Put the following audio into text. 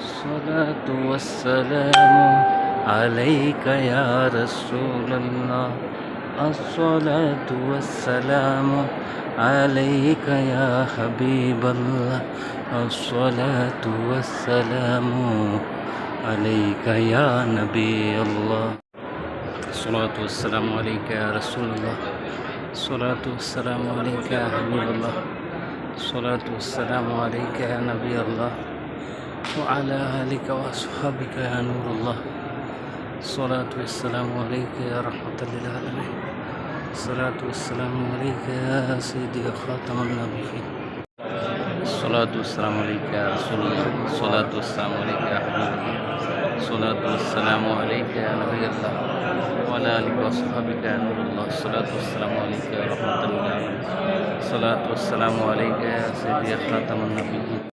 الصلاة والسلام عليك يا رسول الله. الصلاة والسلام عليك يا حبيب الله. الصلاة والسلام عليك يا نبي الله. الصلاة والسلام عليك يا رسول الله. الصلاة والسلام عليك يا حبيب الله. الصلاة والسلام عليك يا نبي الله وعلى آلك وأصحابك يا نور الله. الصلاة والسلام عليك يا رحمة للعالمين. الصلاة والسلام عليك يا سيدي خاتم النبيين. الصلاة والسلام عليك يا رسول الله. الصلاة والسلام عليك يا حبيب الله. الصلاة والسلام عليك يا نبي الله وعلى آلك وأصحابك يا نور الله. الصلاة والسلام عليك يا رحمة للعالمين. الصلاة والسلام عليك يا سيدي خاتم النبيين.